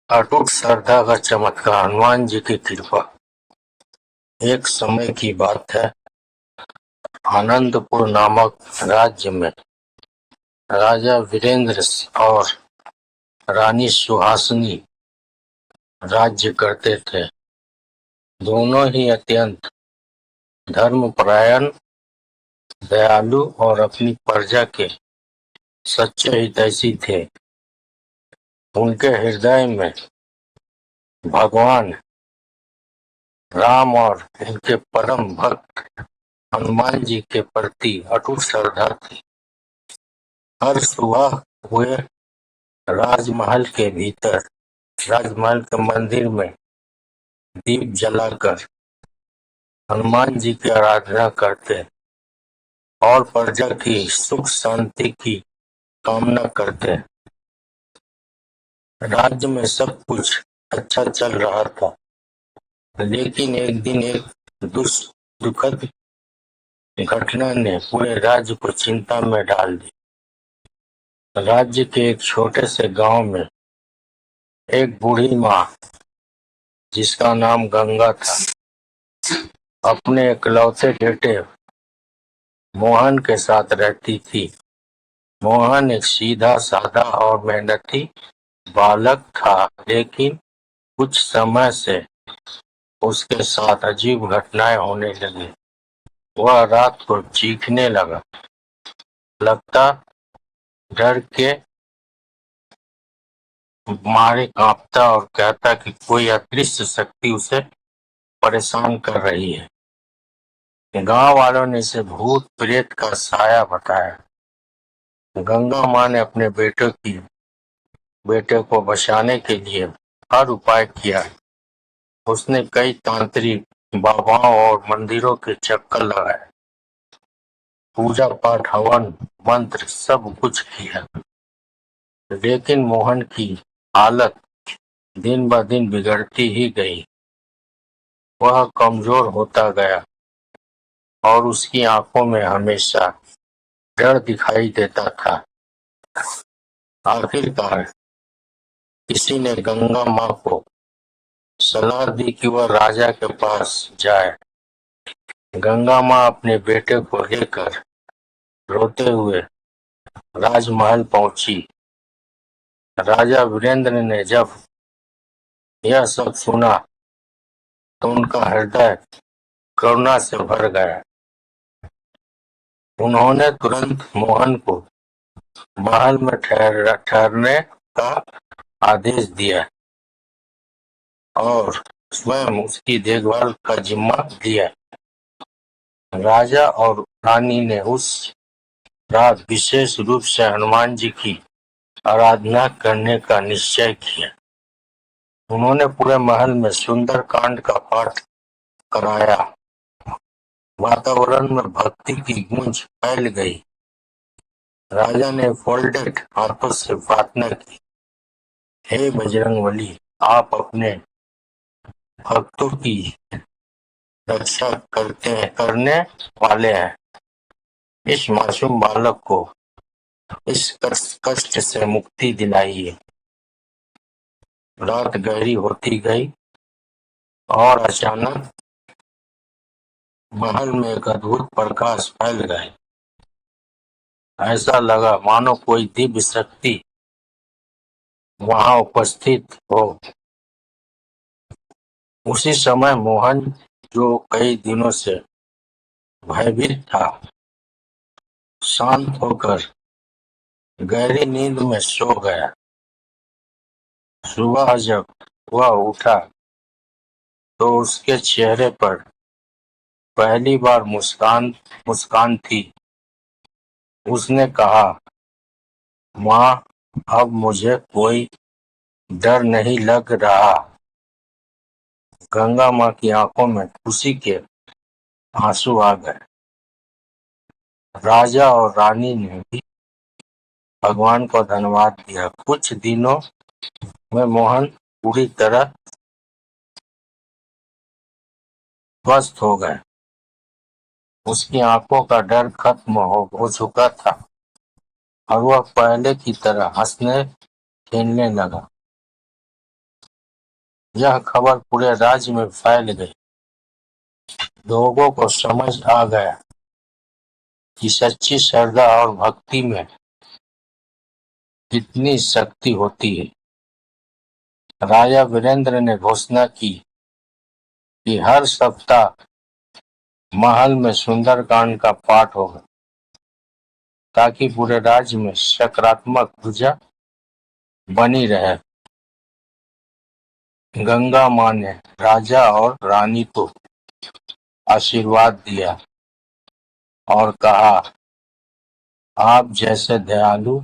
अटूट श्रद्धा का चमत्कार, हनुमान जी की कृपा। एक समय की बात है, आनंदपुर नामक राज्य में राजा वीरेंद्र और रानी सुहासिनी राज्य करते थे। दोनों ही अत्यंत धर्मपरायण, दयालु और अपनी प्रजा के सच्चे हितैषी थे। उनके हृदय में भगवान राम और उनके परम भक्त हनुमान जी के प्रति अटूट श्रद्धा थी। हर सुबह वे राजमहल के भीतर, राजमहल के मंदिर में दीप जलाकर हनुमान जी की आराधना करते और प्रजा की सुख शांति की कामना करते। राज्य में सब कुछ अच्छा चल रहा था, लेकिन एक दिन एक दुखद घटना ने पूरे राज्य को चिंता में डाल दिया। राज्य के एक छोटे से गांव में एक बूढ़ी माँ, जिसका नाम गंगा था, अपने इकलौते बेटे मोहन के साथ रहती थी। मोहन एक सीधा साधा और मेहनती बालक था, लेकिन कुछ समय से उसके साथ अजीब घटनाएं होने लगी। वह रात को चीखने लगता, डर के मारे कांपता और कहता कि कोई अदृश्य शक्ति उसे परेशान कर रही है। गांव वालों ने इसे भूत प्रेत का साया बताया। गंगा माँ ने अपने बेटे को बचाने के लिए हर उपाय किया। उसने कई तांत्रिक बाबाओं और मंदिरों के चक्कर लगाए, पूजा पाठ, हवन, मंत्र सब कुछ किया, लेकिन मोहन की हालत दिन ब दिन बिगड़ती ही गई। वह कमजोर होता गया और उसकी आंखों में हमेशा डर दिखाई देता था। आखिरकार किसी ने गंगा माँ को सलाह दी कि वह राजा के पास जाए। गंगा माँ अपने बेटे को लेकर रोते हुए राजमहल पहुंची। राजा वीरेंद्र ने जब यह सब सुना तो उनका हृदय करुणा से भर गया। उन्होंने तुरंत मोहन को महल में ठहरने का आदेश दिया और स्वयं उसकी देखभाल का जिम्मा दिया। राजा और रानी ने उस रात विशेष रूप से हनुमान जी की आराधना करने का निश्चय किया। उन्होंने पूरे महल में सुंदर कांड का पाठ कराया। वातावरण में भक्ति की गूंज फैल गई। राजा ने फोल्डेड हाथों से प्रार्थना की, हे बजरंगबली, आप अपने भक्तों की रक्षा करने वाले हैं। इस मासूम बालक को इस कष्ट से मुक्ति दिलाइए। रात गहरी होती गई और अचानक महल में एक अद्भुत प्रकाश फैल गया। ऐसा लगा मानो कोई दिव्य शक्ति वहां उपस्थित हो। उसी समय मोहन, जो कई दिनों से भयभीत था, शांत होकर गहरी नींद में सो गया। सुबह जब वह उठा तो उसके चेहरे पर पहली बार मुस्कान थी। उसने कहा, माँ, अब मुझे कोई डर नहीं लग रहा। गंगा माँ की आंखों में खुशी के आंसू आ गए। राजा और रानी ने भी भगवान को धन्यवाद दिया। कुछ दिनों में मोहन पूरी तरह स्वस्थ हो गए। उसकी आंखों का डर खत्म हो चुका था और वह पहले की तरह हंसने खेलने लगा। यह खबर पूरे राज्य में फैल गई। लोगों को समझ आ गया कि सच्ची श्रद्धा और भक्ति में कितनी शक्ति होती है। राजा वीरेंद्र ने घोषणा की कि हर सप्ताह महल में सुंदरकांड का पाठ होगा, ताकि पूरे राज्य में सकारात्मक ऊर्जा बनी रहे। गंगा माँ ने राजा और रानी को आशीर्वाद दिया और कहा, आप जैसे दयालु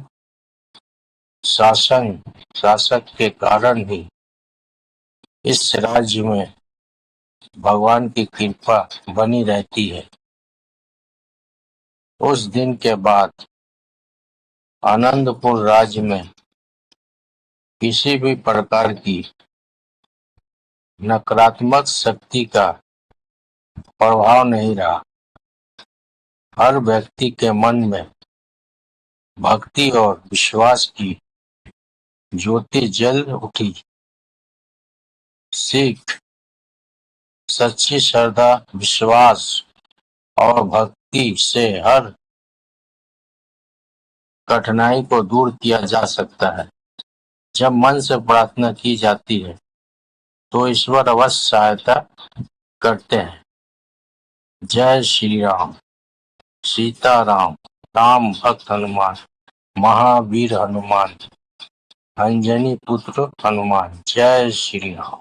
शासक के कारण ही इस राज्य में भगवान की कृपा बनी रहती है। उस दिन के बाद आनंदपुर राज्य में किसी भी प्रकार की नकारात्मक शक्ति का प्रभाव नहीं रहा। हर व्यक्ति के मन में भक्ति और विश्वास की ज्योति जल उठी। सिख सच्ची श्रद्धा, विश्वास और भक्ति से हर कठिनाई को दूर किया जा सकता है। जब मन से प्रार्थना की जाती है तो ईश्वर अवश्य सहायता करते हैं। जय श्री राम, सीताराम, राम भक्त हनुमान, महावीर हनुमान, अंजनी पुत्र हनुमान। जय श्री राम।